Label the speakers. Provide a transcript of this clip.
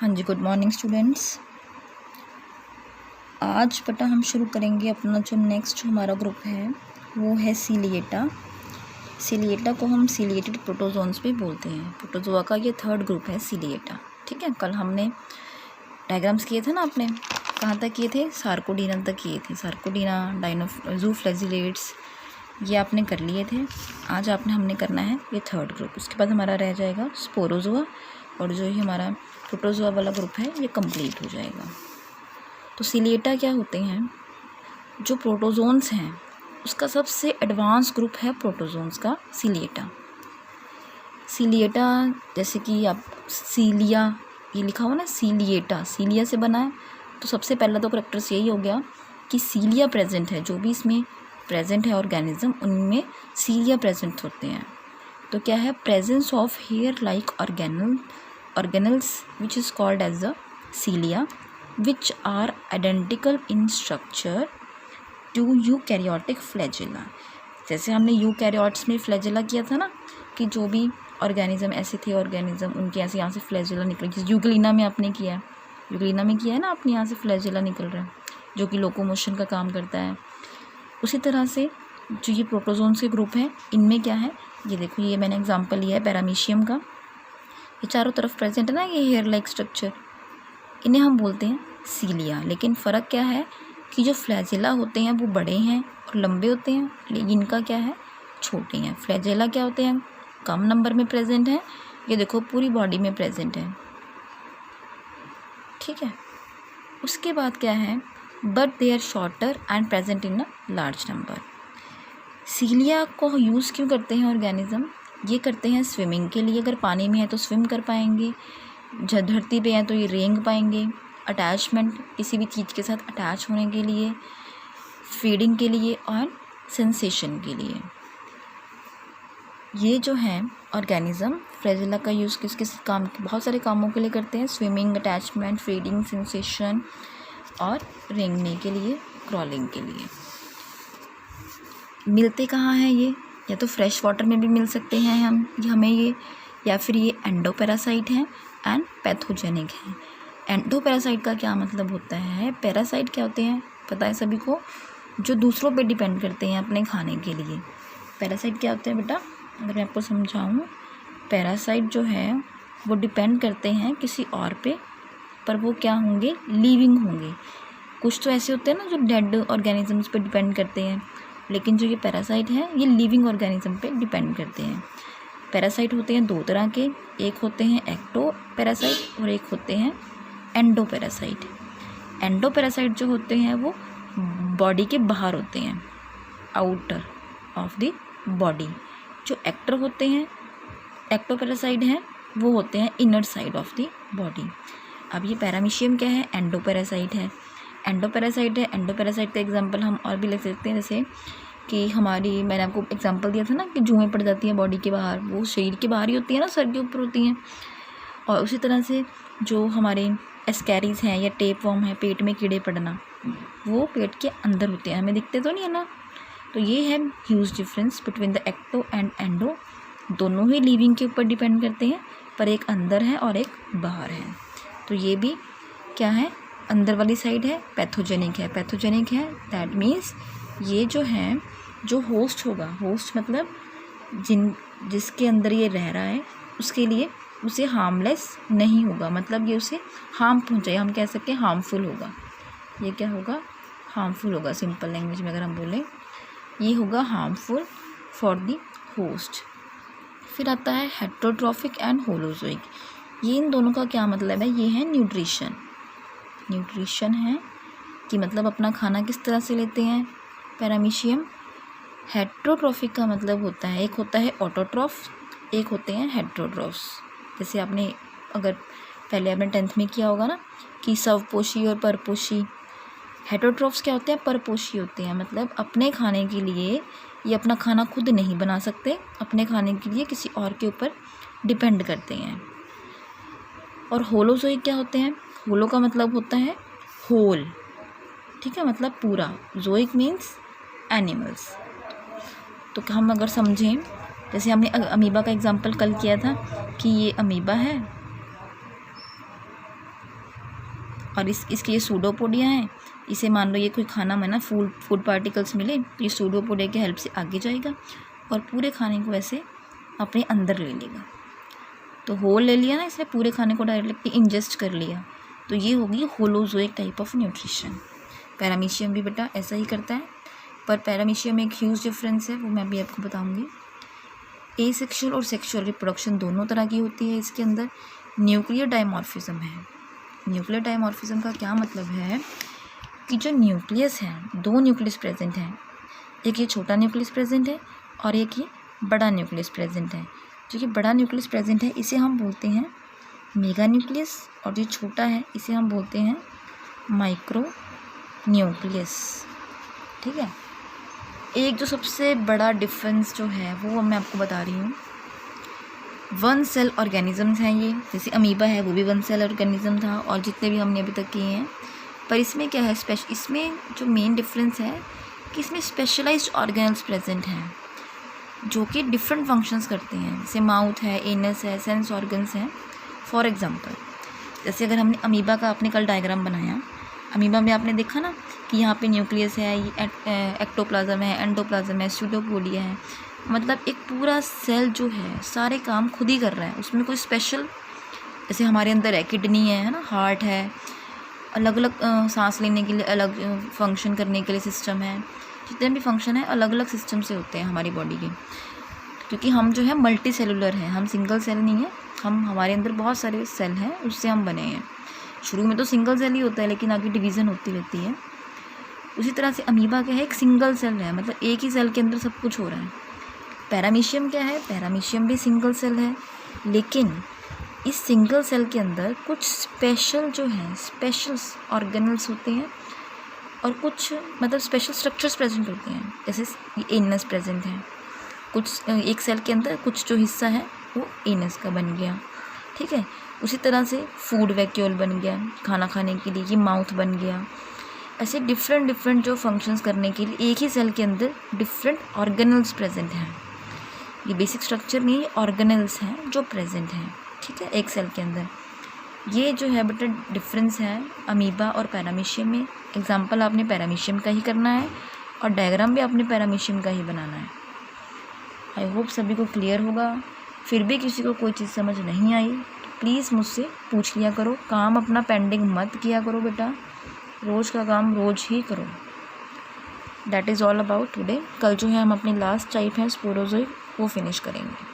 Speaker 1: हाँ जी, good morning students. आज बेटा हम शुरू करेंगे अपना जो नेक्स्ट हमारा ग्रुप है वो है सीलिएटा। सीलिएटा को हम सीलिएटेड प्रोटोजोन्स भी बोलते हैं। प्रोटोजोआ का ये थर्ड ग्रुप है सीलिएटा। ठीक है, कल हमने डायग्राम्स किए थे ना, आपने कहाँ तक किए थे? सार्कोडीना तक किए थे। सार्कोडीना, ज़ूफ्लैजिलेट्स ये आपने कर लिए थे। आज हमने करना है ये थर्ड ग्रुप। उसके बाद हमारा रह जाएगा स्पोरोजोआ, और जो ही हमारा प्रोटोजोआ वाला ग्रुप है ये कंप्लीट हो जाएगा। तो सीलिएटा क्या होते हैं? जो प्रोटोजोन्स हैं उसका सबसे एडवांस ग्रुप है प्रोटोजोन्स का सीलिएटा। सीलिएटा जैसे कि आप सीलिया ये लिखा हुआ ना, सीलिएटा सीलिया से बना है, तो सबसे पहला तो करेक्टर्स यही हो गया कि सीलिया प्रेजेंट है। जो भी इसमें प्रेजेंट है ऑर्गेनिज्म, उनमें सीलिया प्रेजेंट होते हैं। तो क्या है? Presence of hair like organelles which is called as the cilia, which are identical in structure to eukaryotic flagella। जैसे हमने यूकैरियोट्स में फ्लैजेला किया था ना, कि जो भी ऑर्गेनिज्म ऐसे थे ऑर्गेनिज्म उनके ऐसे यहाँ से फ्लैजेला निकल, जैसे यूग्लिना में आपने किया है, यूग्लिना में किया है ना आपने, यहाँ से फ्लैजेला निकल रहा है जो कि लोकोमोशन का काम करता है। उसी तरह से जो ये प्रोटोजोन्स के ग्रुप हैं इनमें क्या है, ये देखो, ये मैंने एग्जांपल लिया है पैरामीशियम का। ये चारों तरफ प्रेजेंट है ना, ये हेयर लाइक स्ट्रक्चर, इन्हें हम बोलते हैं सीलिया। लेकिन फ़र्क क्या है कि जो फ्लैजेला होते हैं वो बड़े हैं और लंबे होते हैं, लेकिन इनका क्या है, छोटे हैं। फ्लैजेला क्या होते हैं, कम नंबर में प्रेजेंट है। ये देखो पूरी बॉडी में प्रेजेंट है। ठीक है, उसके बाद क्या है, but they are shorter and present in a large number. Cilia को यूज़ क्यों करते हैं ऑर्गेनिज्म? ये करते हैं स्विमिंग के लिए। अगर पानी में है तो स्विम कर पाएंगे, जब धरती पे है तो ये रेंग पाएंगे। अटैचमेंट, किसी भी चीज़ के साथ अटैच होने के लिए, फीडिंग के लिए और सेंसेशन के लिए। ये जो है ऑर्गेनिज्म फ्लैजेला का यूज़ किस किस काम, बहुत सारे कामों के लिए करते हैं। स्विमिंग, अटैचमेंट, फीडिंग, सेंसेशन और रेंगने के लिए, क्रॉलिंग के लिए। मिलते कहाँ हैं ये? या तो फ्रेश वाटर में भी मिल सकते हैं हमें ये, या फिर ये एंडोपैरासाइट हैं एंड पैथोजेनिक हैं। एंडोपैरासाइट का क्या मतलब होता है? पैरासाइट क्या होते हैं पता है सभी को? जो दूसरों पे डिपेंड करते हैं अपने खाने के लिए। पैरासाइट क्या होते हैं बेटा, अगर मैं आपको समझाऊँ, पैरासाइट जो है वो डिपेंड करते हैं किसी और पे, पर वो क्या होंगे, लिविंग होंगे। कुछ तो ऐसे होते हैं ना जो डेड ऑर्गेनिजम्स पे डिपेंड करते हैं, लेकिन जो ये पैरासाइट हैं ये लिविंग ऑर्गेनिज्म पे डिपेंड करते हैं। पैरासाइट होते हैं दो तरह के, एक होते हैं एक्टोपैरासाइट और एक होते हैं एंडोपैरासाइट। एंडोपैरासाइट जो होते हैं वो बॉडी के बाहर होते हैं, आउटर ऑफ द बॉडी। जो एक्टोपैरासाइट हैं वो होते हैं inner side of the body. अब ये पैरामीशियम क्या है, एंडोपैरासाइट है। एंडोपैरासाइट का एग्जांपल हम और भी ले सकते हैं, जैसे कि मैंने आपको एग्जांपल दिया था ना कि जुएँ पड़ जाती हैं बॉडी के बाहर, वो शरीर के बाहर ही होती है ना, सर के ऊपर होती हैं। और उसी तरह से जो हमारे एस्कैरीज हैं या टेप वॉर्म है, पेट में कीड़े पड़ना, वो पेट के अंदर होते हैं, हमें दिखते तो नहीं है ना। तो ये है huge difference between the ecto and endo. दोनों ही लिविंग के ऊपर डिपेंड करते हैं, पर एक अंदर है और एक बाहर है। तो ये भी क्या है, अंदर वाली साइड है, पैथोजेनिक है। दैट मीन्स ये जो है, जो होस्ट होगा, होस्ट मतलब जिसके अंदर ये रह रहा है, उसके लिए उसे हार्मलेस नहीं होगा, मतलब ये उसे हार्म पहुँचाए, हम कह सकते हैं हार्मफुल होगा। ये क्या होगा, हार्मफुल होगा। सिंपल लैंग्वेज में अगर हम बोलें, ये होगा हार्मफुल फॉर द होस्ट। फिर आता है हेटेरोट्रॉफिक एंड होलोजोइक। ये इन दोनों का क्या मतलब है? ये है न्यूट्रिशन है कि मतलब अपना खाना किस तरह से लेते हैं पैरामीशियम। हेटेरोट्रॉफिक का मतलब होता है, एक होता है ऑटोट्रॉफ, एक होते हैं हेटेरोट्रॉफ्स। जैसे अगर पहले आपने 10th में किया होगा ना कि स्वपोषी और परपोषी। हेटेरोट्रॉफ्स क्या होते हैं? परपोषी होते हैं, मतलब अपने खाने के लिए ये अपना खाना खुद नहीं बना सकते, अपने खाने के लिए किसी और के ऊपर डिपेंड करते हैं। और होलोजोइक क्या होते हैं? होलो का मतलब होता है होल, ठीक है, मतलब पूरा। जोइक मीन्स एनिमल्स। तो हम अगर समझें, जैसे हमने अमीबा का एग्जांपल कल किया था कि ये अमीबा है, और इसके ये सूडोपोडिया हैं। इसे मान लो ये कोई खाना में ना फूड पार्टिकल्स मिले, ये सूडोपोडिया की हेल्प से आगे जाएगा और पूरे खाने को ऐसे अपने अंदर ले लेगा। तो होल ले लिया ना, इसने पूरे खाने को डायरेक्टली इंजेस्ट कर लिया, तो ये होगी holozoic type of nutrition. Paramecium भी बेटा ऐसा ही करता है, पर पैरामीशियम में एक ह्यूज डिफरेंस है, वो मैं अभी आपको बताऊंगी। एसेक्सुअल और सेक्सुअल रिप्रोडक्शन दोनों तरह की होती है। इसके अंदर न्यूक्लियर डायमॉर्फिज्म है। न्यूक्लियर डायमॉर्फिज्म का क्या मतलब है कि जो न्यूक्लियस है, दो न्यूक्लियस प्रेजेंट हैं, एक ये छोटा न्यूक्लियस प्रेजेंट है और एक ये बड़ा न्यूक्लियस प्रेजेंट है। जो कि बड़ा न्यूक्लियस प्रेजेंट है इसे हम बोलते हैं मेगा न्यूक्लियस, और जो छोटा है इसे हम बोलते हैं माइक्रो न्यूक्लियस। ठीक है। एक जो सबसे बड़ा डिफरेंस जो है वो मैं आपको बता रही हूँ, वन सेल ऑर्गेनिजम्स हैं ये। जैसे अमीबा है वो भी वन सेल ऑर्गेनिज्म था, और जितने भी हमने अभी तक किए हैं। पर इसमें क्या है इसमें जो मेन डिफरेंस है कि इसमें स्पेशलाइज्ड ऑर्गेनल्स प्रेजेंट हैं जो कि डिफरेंट फंक्शंस करते हैं। जैसे माउथ है, एनस है, सेंस ऑर्गन्स हैं। फॉर एग्जांपल, जैसे अगर हमने अमीबा का आपने कल डायग्राम बनाया, अमीबा में आपने देखा ना कि यहाँ पे न्यूक्लियस है, ये एक्टोप्लाज्म है, एंडोप्लाज्म है, सूडोपोडिया है। मतलब एक पूरा सेल जो है सारे काम खुद ही कर रहा है, उसमें कोई स्पेशल, जैसे हमारे अंदर है किडनी है ना, हार्ट है, अलग अलग सांस लेने के लिए अलग फंक्शन करने के लिए सिस्टम है। जितने भी फंक्शन है अलग अलग सिस्टम से होते हैं हमारी बॉडी के, क्योंकि हम जो है मल्टी सेलुलर हैं, हम सिंगल सेल नहीं है। हमारे अंदर बहुत सारे सेल हैं, उससे हम बने हैं। शुरू में तो सिंगल सेल ही होता है, लेकिन आगे डिवीज़न होती रहती है। उसी तरह से अमीबा क्या है, एक सिंगल सेल है, मतलब एक ही सेल के अंदर सब कुछ हो रहा है। पैरामीशियम क्या है, पैरामीशियम भी सिंगल सेल है, लेकिन इस सिंगल सेल के अंदर कुछ स्पेशल जो है स्पेशल ऑर्गेनल्स होते हैं, और कुछ मतलब स्पेशल स्ट्रक्चर्स प्रेजेंट होते हैं। जैसे एनस प्रेजेंट है, कुछ एक सेल के अंदर कुछ जो हिस्सा है वो एनस का बन गया। ठीक है। उसी तरह से फूड वैक्यूल बन गया, खाना खाने के लिए ये माउथ बन गया। ऐसे डिफरेंट जो फंक्शंस करने के लिए एक ही सेल के अंदर डिफरेंट ऑर्गेनल्स प्रेजेंट हैं। ये बेसिक स्ट्रक्चर नहीं, ये ऑर्गेनल्स हैं जो प्रेजेंट हैं। ठीक है, एक सेल के अंदर। ये जो है बेटा डिफरेंस है अमीबा और पैरामीशियम में। एग्जाम्पल आपने पैरामीशियम का ही करना है और डायग्राम भी आपने पैरामीशियम का ही बनाना है। आई होप सभी को क्लियर होगा। फिर भी किसी को कोई चीज़ समझ नहीं आई तो प्लीज़ मुझसे पूछ लिया करो। काम अपना पेंडिंग मत किया करो बेटा, रोज़ का काम रोज़ ही करो। That is all about today. कल जो है हम अपनी लास्ट टाइप है स्पोरोजोइक वो फिनिश करेंगे।